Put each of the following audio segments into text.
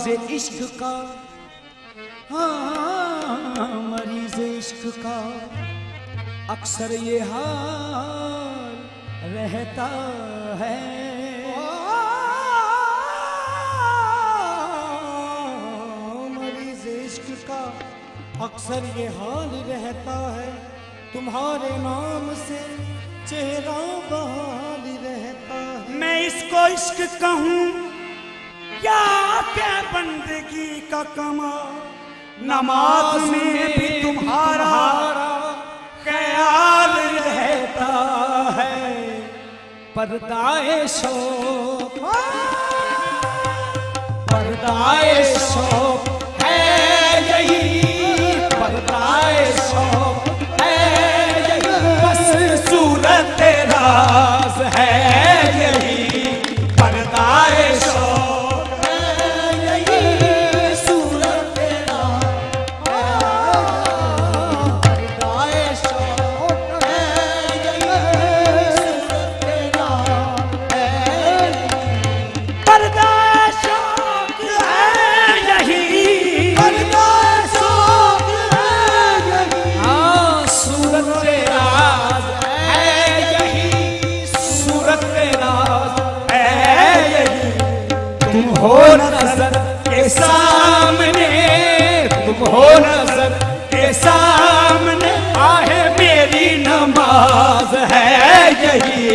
इश्क का, हाँ मरीज इश्क का अक्सर ये हाल रहता है। मरीज इश्क का अक्सर ये हाल रहता है, तुम्हारे नाम से चेहरा बहाल रहता है। मैं इसको इश्क कहूँ या क्या बंदगी का कमाल, नमाज में भी तुम्हारा ख्याल रहता है। पर्दाए शौक, पर्दाए शौक है यही, पर्दाए शौक है यही, बस सूरत राज है यही। पर्दाए शौक है यही, सूरत राज है, पर्दाए शौक है यही, सूरत राज है। पर्दा शौक है यही, पर्दा शौक है यही, हाँ सूरत राज है यही, सूरत राज है यही। तुम हो नजर के सामने, तुम हो नजर के सामने, आहे मेरी नमाज है यही।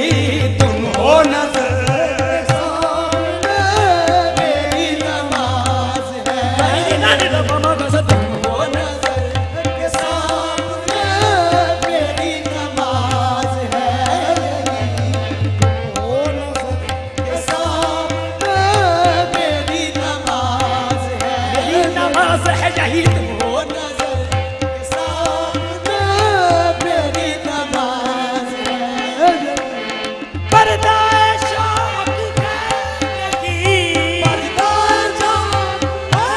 तुम हो नजर के सामने, मेरी नमाज है यही। तुम हो नजर के सामने, मेरी नमाज है यही। तुम हो नजर के सामने, मेरी नमाज है यही, नमाज है यही। तुम हो नजर के सामने, मेरी नमाज है यही। पर्दा शौक है यही, पर्दा शौक है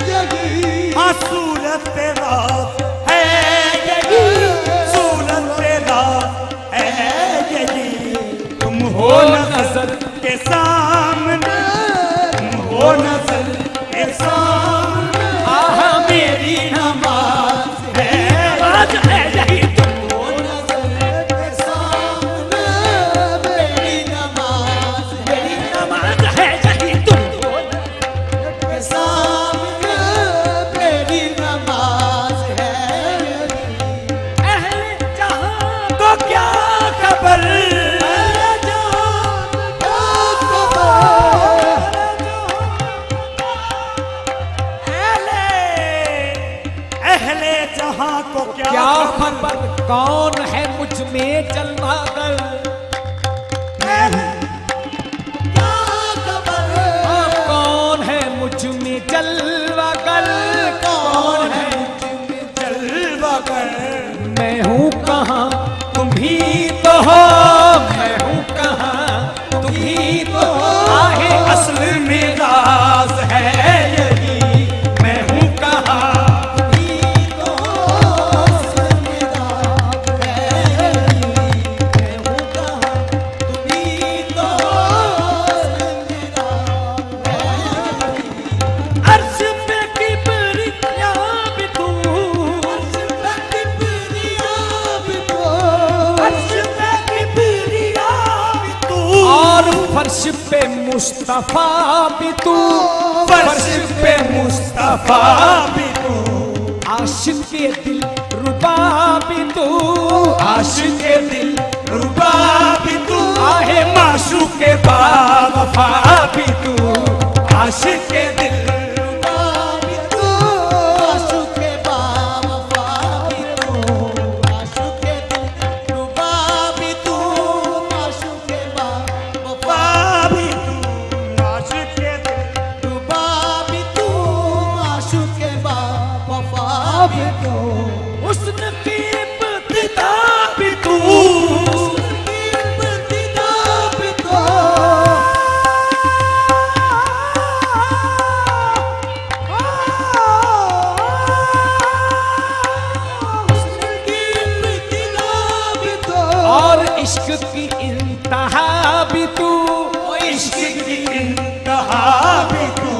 यही। हाँ सूरत राज है यही, सूरत राज है यही। तुम हो नजर के सामने, तुम हो नजर के सामने, आह मेरी नमाज है राज है यही। तुम हो नजर के सामने, मेरी नमाज है नमाज है यही। तुम हो के सामने, मेरी नमाज है अहले जहां को क्या खबर, अहले जहां को क्या क्या खबर, कौन है मुझ में जलवा कर, कौन है मुझ में जलवा कर, कौन है मुझ में जलवा कर। मैं हूँ कहाँ तुम ही तो हो, मैं हूँ कहाँ तुम ही तो हो, आहे असल में राज है यही, मैं हूँ कहाँ तुम ही तो हो, असल में राज है यही। मैं हूँ कहाँ तुम ही तो हो, असल में राज है यही। अर्श पे किबरिया भी तू, अर्श पे किबरिया भी तू, अर्श पे किबरिया भी तू, और फर्श पे मुस्तफा भी तू, फर्श पे मुस्तफा भी तू, आशिक के दिल रुबा भी तू, आशिक के दिल रुबा भी तू, आहे माशूक के बावफा भी तू, आशिक के दिल रुबा भी तू, आशिक के बावफा भी तू, आशिक के दिल रुबा भी तू, आशिक के बावफा वफा भी तू, आशिक के दिल रुबा भी तू, आशिक के बावफा भी तू, हुस्न की इब्तिदा भी तू, इब्तिदा भी तू, इश्क की इंतहा भी तू, इश्क की इंतहा भी तू,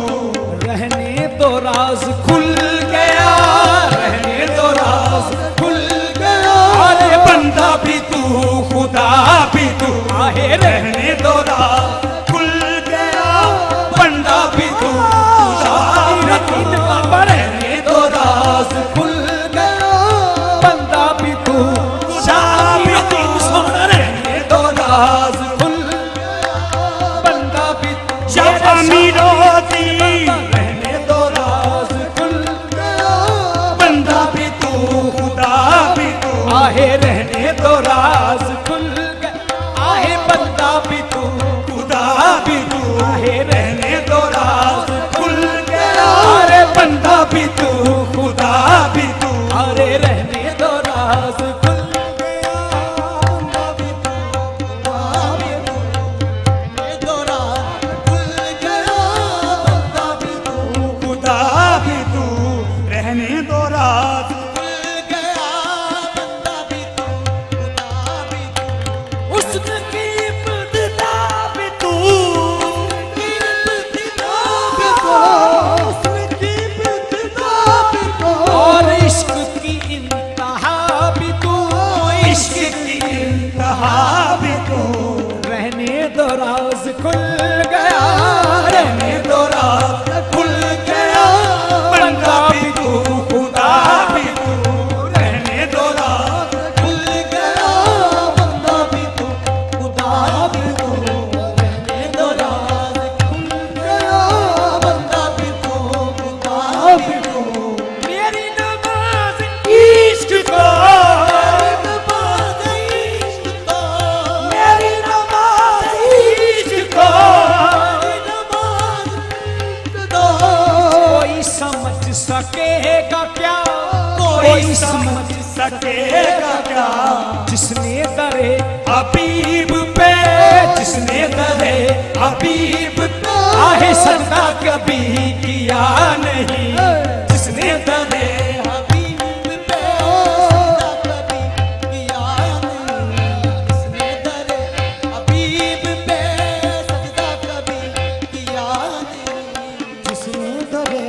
रहने दो राज खुल गया, रहने दो राज खुल गया, अरे बंदा भी तू खुदा भी तू, आहे रहने दो राज खुल गया, बंदा भी तू रहने दो राज खुल गया, बंदा भी तू रहने दो राज खुल गया, बंदा भी तू रहने दो राज खुल गया, बंदा भी तू खुदा भी तू, आहे रहने दो राज खुल गया, आहे बंदा भी तू खुदा भी तू, आहे रहने दो राज खुल गया, अरे बंदा भी तू खुदा भी तू, अरे रहने दो राज खुल गया, बंदा भी तू खुदा भी तू, ये दौरा खुल गया, बंदा भी तू खुदा भी तू, रहने दो राज खुल गया, बंदा भी तू खुदा भी तू, उसकी इब्तिदा भी तू, और इश्क की इंतहा भी तू, इश्क की इंतहा भी तू, रहने दो राज खुल गया, रहने दो राज खुल गया, बंदा भी तू खुदा भी तू, रहने दो राज खुल गया, बंदा भी तू खुदा भी तू, रहने दो राज खुल गया, बंदा भी तू खुदा भी तू, मेरी नमाज इश्क को, नमाज़ इश्क को, मेरी नमाज इश्क को, नमाज़ इश्क को, कोई समझ सकेगा क्या, कोई समझ सकेगा क्या, जिसने दरे हबीब पे, जिसने दरे हबीब पे आहे सजदा कभी किया नहीं, जिसने दरे हबीब पे सजदा कभी किया नहीं, जिसने दरे हबीब पे सजदा कभी किया नहीं, जिसने दरे